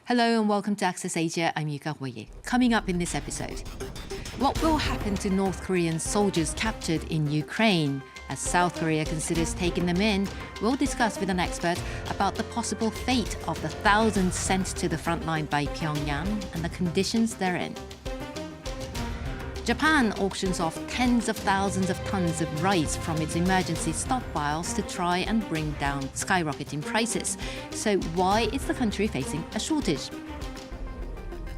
Hello and welcome to Access Asia. I'm Yuka Royer. Coming up in this episode, what will happen to North Korean soldiers captured in Ukraine? As South Korea considers taking them in, we'll discuss with an expert about the possible fate of the thousands sent to the front line by Pyongyang and the conditions therein. Japan auctions off tens of thousands of tons of rice from its emergency stockpiles to try and bring down skyrocketing prices. So why is the country facing a shortage?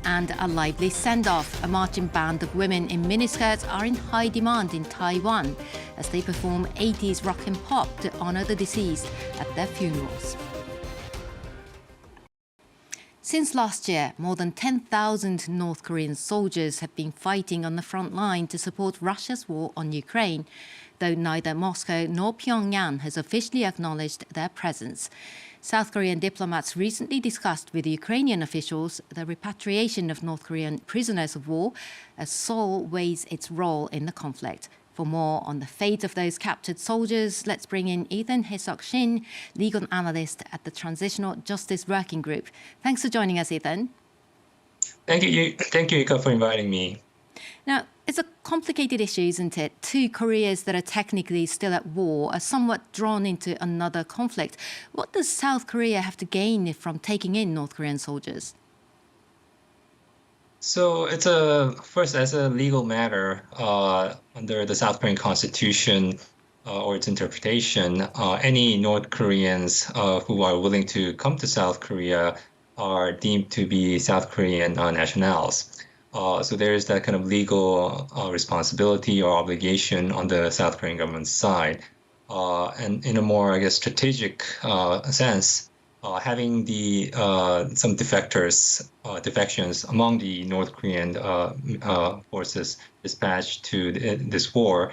And a lively send-off. A marching band of women in miniskirts are in high demand in Taiwan as they perform 80s rock and pop to honor the deceased at their funerals. Since last year, more than 10,000 North Korean soldiers have been fighting on the front line to support Russia's war on Ukraine, though neither Moscow nor Pyongyang has officially acknowledged their presence. South Korean diplomats recently discussed with Ukrainian officials the repatriation of North Korean prisoners of war as Seoul weighs its role in the conflict. For more on the fate of those captured soldiers, let's bring in Ethan Hee-Seok Shin, legal analyst at the Transitional Justice Working Group. Thanks for joining us, Ethan. Thank you, Yuka, for inviting me. Now, it's a complicated issue, isn't it? Two Koreas that are technically still at war are somewhat drawn into another conflict. What does South Korea have to gain from taking in North Korean soldiers? So it's first, as a legal matter, under the South Korean constitution or its interpretation, any North Koreans who are willing to come to South Korea are deemed to be South Korean nationals. So there is that kind of legal responsibility or obligation on the South Korean government's side. And in a more, strategic sense, having some defections among the North Korean forces dispatched to this war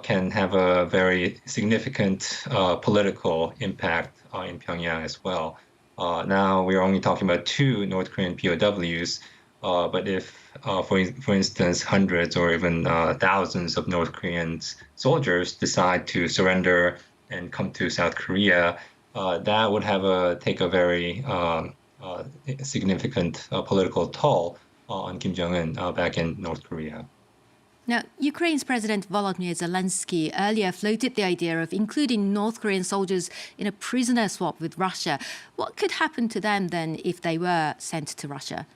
can have a very significant political impact in Pyongyang as well. Now we're only talking about 2 North Korean POWs, but if, for instance, hundreds or even thousands of North Korean soldiers decide to surrender and come to South Korea, that would take a very significant political toll on Kim Jong-un back in North Korea. Now, Ukraine's President Volodymyr Zelensky earlier floated the idea of including North Korean soldiers in a prisoner swap with Russia. What could happen to them then if they were sent to Russia?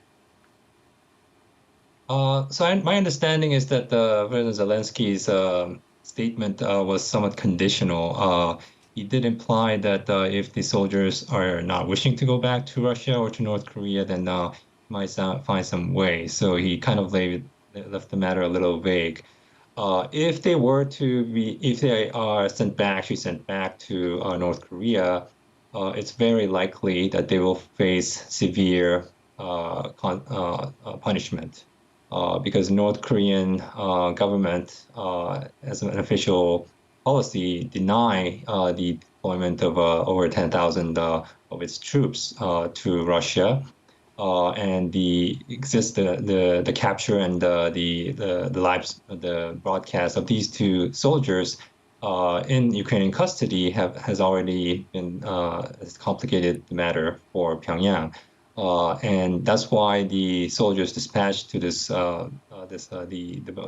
My understanding is that President Zelensky's statement was somewhat conditional. He did imply that if the soldiers are not wishing to go back to Russia or to North Korea, then might find some way. So he kind of left the matter a little vague. If they are sent back to North Korea, it's very likely that they will face severe punishment. Because North Korean government, as an official policy, deny the deployment of over 10,000 of its troops to Russia, and the capture and the broadcast of these 2 soldiers in Ukrainian custody has already been has complicated the matter for Pyongyang. And that's why the soldiers dispatched to the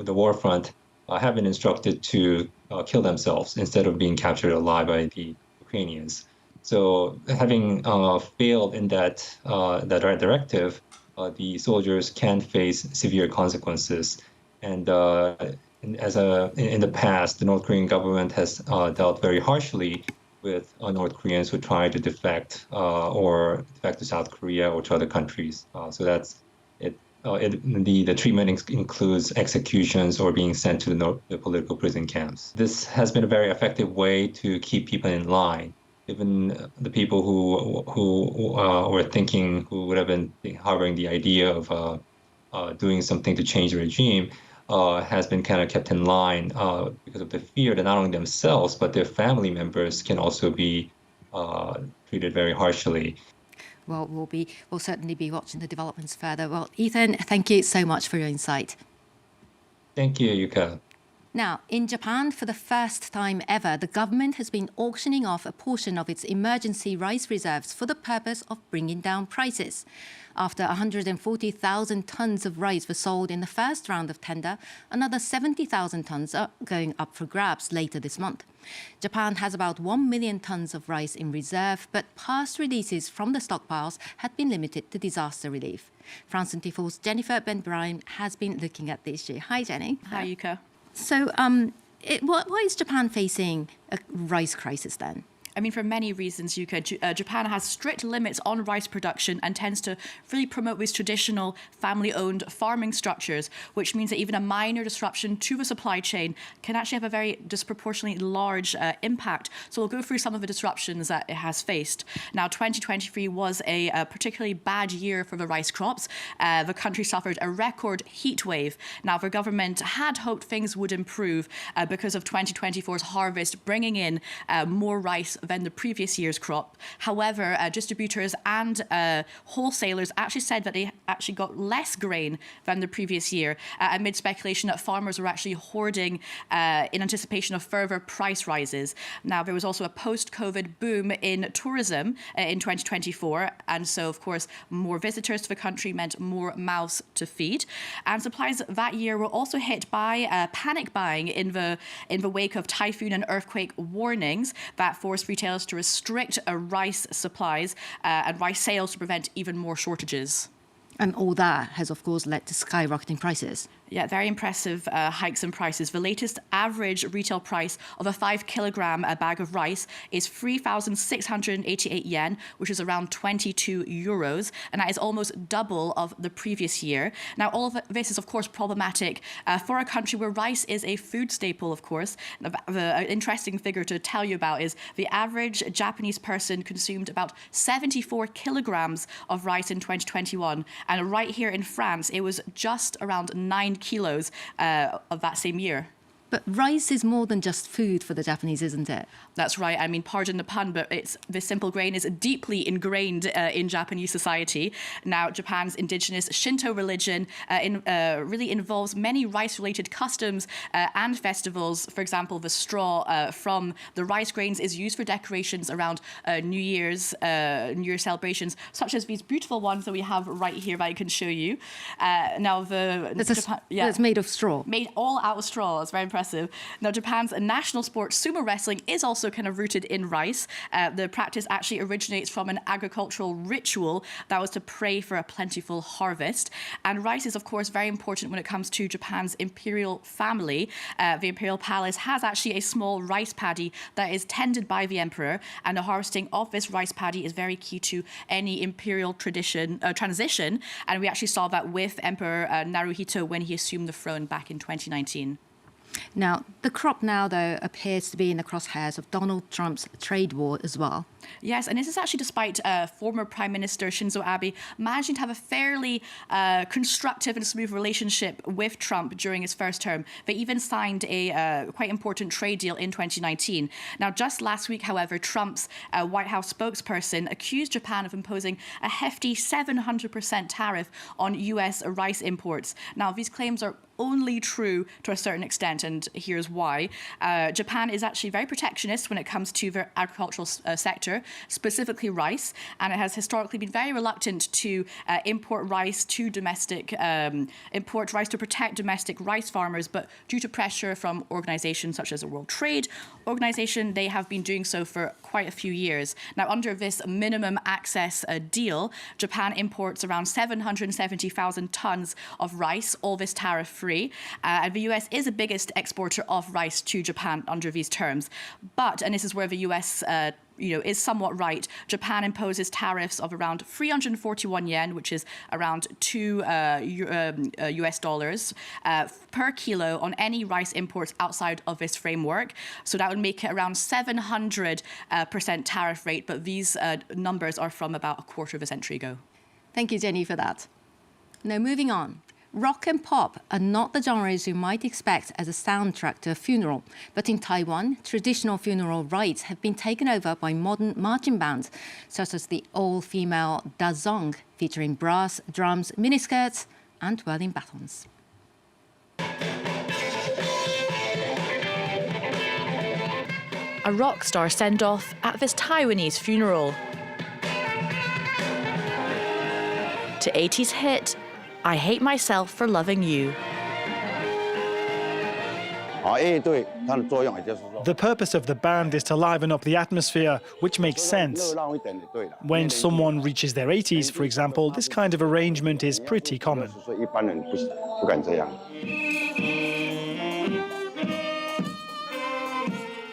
war front have been instructed to kill themselves instead of being captured alive by the Ukrainians. So, having failed in that directive, the soldiers can face severe consequences. And in the past, the North Korean government has dealt very harshly with North Koreans who try to defect to South Korea or to other countries. So that's it. The treatment includes executions or being sent to the political prison camps. This has been a very effective way to keep people in line. Even the people who would have been harboring the idea of doing something to change the regime, has been kind of kept in line because of the fear that not only themselves but their family members can also be treated very harshly. Well, we'll certainly be watching the developments further. Well, Ethan, thank you so much for your insight. Thank you, Yuka. Now, in Japan, for the first time ever, the government has been auctioning off a portion of its emergency rice reserves for the purpose of bringing down prices. After 140,000 tons of rice were sold in the first round of tender, another 70,000 tons are going up for grabs later this month. Japan has about 1 million tons of rice in reserve, but past releases from the stockpiles had been limited to disaster relief. France 24's Jennifer Ben-Brahim has been looking at the issue. Hi, Jenny. Hi, Yuka. So why is Japan facing a rice crisis then? I mean, for many reasons, Yuka. Japan has strict limits on rice production and tends to really promote these traditional family-owned farming structures, which means that even a minor disruption to the supply chain can actually have a very disproportionately large impact. So we'll go through some of the disruptions that it has faced. Now, 2023 was a particularly bad year for the rice crops. The country suffered a record heat wave. Now, the government had hoped things would improve because of 2024's harvest, bringing in more rice than the previous year's crop. However, distributors and wholesalers actually said that they actually got less grain than the previous year, amid speculation that farmers were actually hoarding in anticipation of further price rises. Now, there was also a post-COVID boom in tourism in 2024, and so, of course, more visitors to the country meant more mouths to feed. And supplies that year were also hit by panic buying in the wake of typhoon and earthquake warnings that forced retailers to restrict rice supplies and rice sales to prevent even more shortages. And all that has, of course, led to skyrocketing prices. Yeah, very impressive hikes in prices. The latest average retail price of a 5-kilogram bag of rice is 3,688 yen, which is around 22 euros, and that is almost double of the previous year. Now, all of this is, of course, problematic for a country where rice is a food staple, of course. The interesting figure to tell you about is the average Japanese person consumed about 74 kilograms of rice in 2021, and right here in France, it was just around 9 kilos of that same year. But rice is more than just food for the Japanese, isn't it? That's right. I mean, pardon the pun, but this simple grain is deeply ingrained in Japanese society. Now, Japan's indigenous Shinto religion really involves many rice-related customs and festivals. For example, the straw from the rice grains is used for decorations around New Year's celebrations, such as these beautiful ones that we have right here that I can show you. Now, it's made of straw. Made all out of straw. It's very impressive. Now, Japan's national sport, sumo wrestling, is also kind of rooted in rice. The practice actually originates from an agricultural ritual that was to pray for a plentiful harvest. And rice is, of course, very important when it comes to Japan's imperial family. The imperial palace has actually a small rice paddy that is tended by the emperor, and the harvesting of this rice paddy is very key to any imperial transition. And we actually saw that with Emperor Naruhito when he assumed the throne back in 2019. Now, the crop now, though, appears to be in the crosshairs of Donald Trump's trade war as well. Yes, and this is actually despite former Prime Minister Shinzo Abe managing to have a fairly constructive and smooth relationship with Trump during his first term. They even signed a quite important trade deal in 2019. Now, just last week, however, Trump's White House spokesperson accused Japan of imposing a hefty 700% tariff on U.S. rice imports. Now, these claims are only true to a certain extent, and here's why. Japan is actually very protectionist when it comes to the agricultural sector, specifically rice, and it has historically been very reluctant to import rice to protect domestic rice farmers, but due to pressure from organizations such as the World Trade Organization, they have been doing so for quite a few years. Now, under this minimum access deal, Japan imports around 770,000 tons of rice, all this tariff-free. And the US is the biggest exporter of rice to Japan under these terms. But, and this is where the US is somewhat right, Japan imposes tariffs of around 341 yen, which is around $2 US dollars per kilo on any rice imports outside of this framework. So that would make it around 700% tariff rate, but these numbers are from about a quarter of a century ago. Thank you, Jenny, for that. Now, moving on. Rock and pop are not the genres you might expect as a soundtrack to a funeral. But in Taiwan, traditional funeral rites have been taken over by modern marching bands, such as the all-female dazong, featuring brass, drums, miniskirts, and twirling batons. a rock star send-off at this Taiwanese funeral. To 80s hit, I Hate Myself for Loving You. The purpose of the band is to liven up the atmosphere, which makes sense. When someone reaches their 80s, for example, this kind of arrangement is pretty common.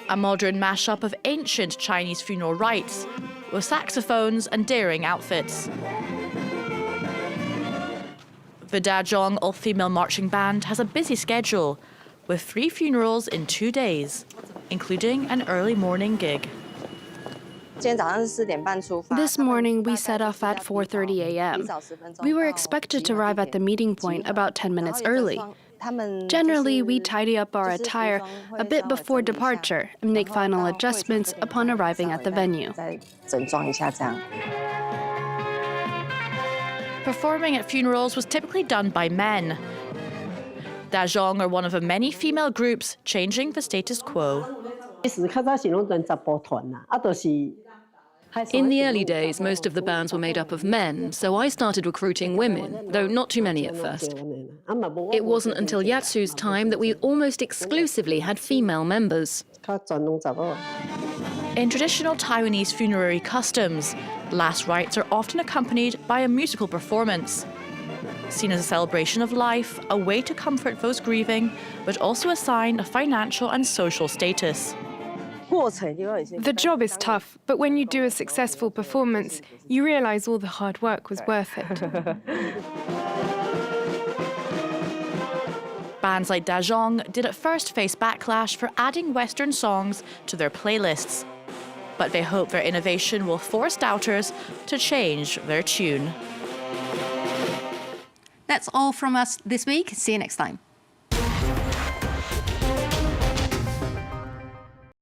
A modern mashup of ancient Chinese funeral rites with saxophones and daring outfits. The Dajong all-female marching band has a busy schedule, with 3 funerals in 2 days, including an early morning gig. This morning, we set off at 4:30 a.m. We were expected to arrive at the meeting point about 10 minutes early. Generally, we tidy up our attire a bit before departure and make final adjustments upon arriving at the venue. Performing at funerals was typically done by men. Dajong are one of the many female groups changing the status quo. In the early days, most of the bands were made up of men, so I started recruiting women, though not too many at first. It wasn't until Yatsu's time that we almost exclusively had female members. In traditional Taiwanese funerary customs, last rites are often accompanied by a musical performance. Seen as a celebration of life, a way to comfort those grieving, but also a sign of financial and social status. The job is tough, but when you do a successful performance, you realize all the hard work was worth it. Bands like Dajong did at first face backlash for adding Western songs to their playlists, but they hope their innovation will force doubters to change their tune. That's all from us this week. See you next time.